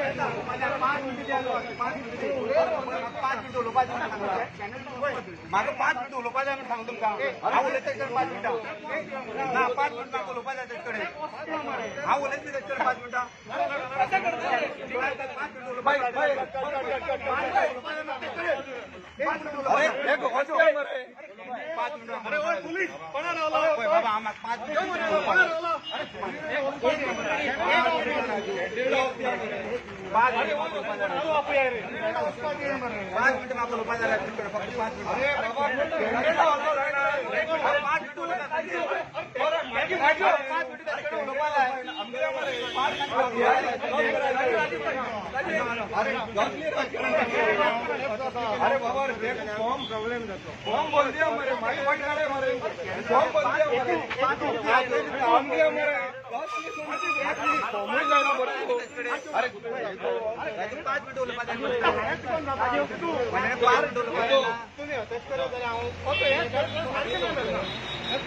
मिनिटं उलोवपाचें म्हाका 5 मिनिटं उलोवपाचें आमी सांगता तुमकां हांव उलयता तेचे कडेन 5 मिनिटां ना 5 मिनिटां म्हाका उलोवपाक जाय तेचे कडेन हांव उलयता तेचे कडेन 5 मिनिटां 5 मिनिटं उलोवपाक अरे ओ पुलिस कोणा रावला बाबा आम्हाला 5 मिनिटं कोणा रावला 5 मिनिटं म्हाका उलोवपाक जाय तिकडे फक्त 5 मिनिटं अरे बाबा अरे बाबा फॉर्म प्रॉब्लेम फॉर्म बोल दिया मेरे माइक वाइट करे मारे फॉर्म बोल दिया मेरे काम दिया मेरे फॉर्म में जाना पड़ेगा अरे 5 मिनिट उलोवपाक जाय मैंने 5 मिनिट उलोवपाक जाय तुम्ही अटॅच करा जरा हांव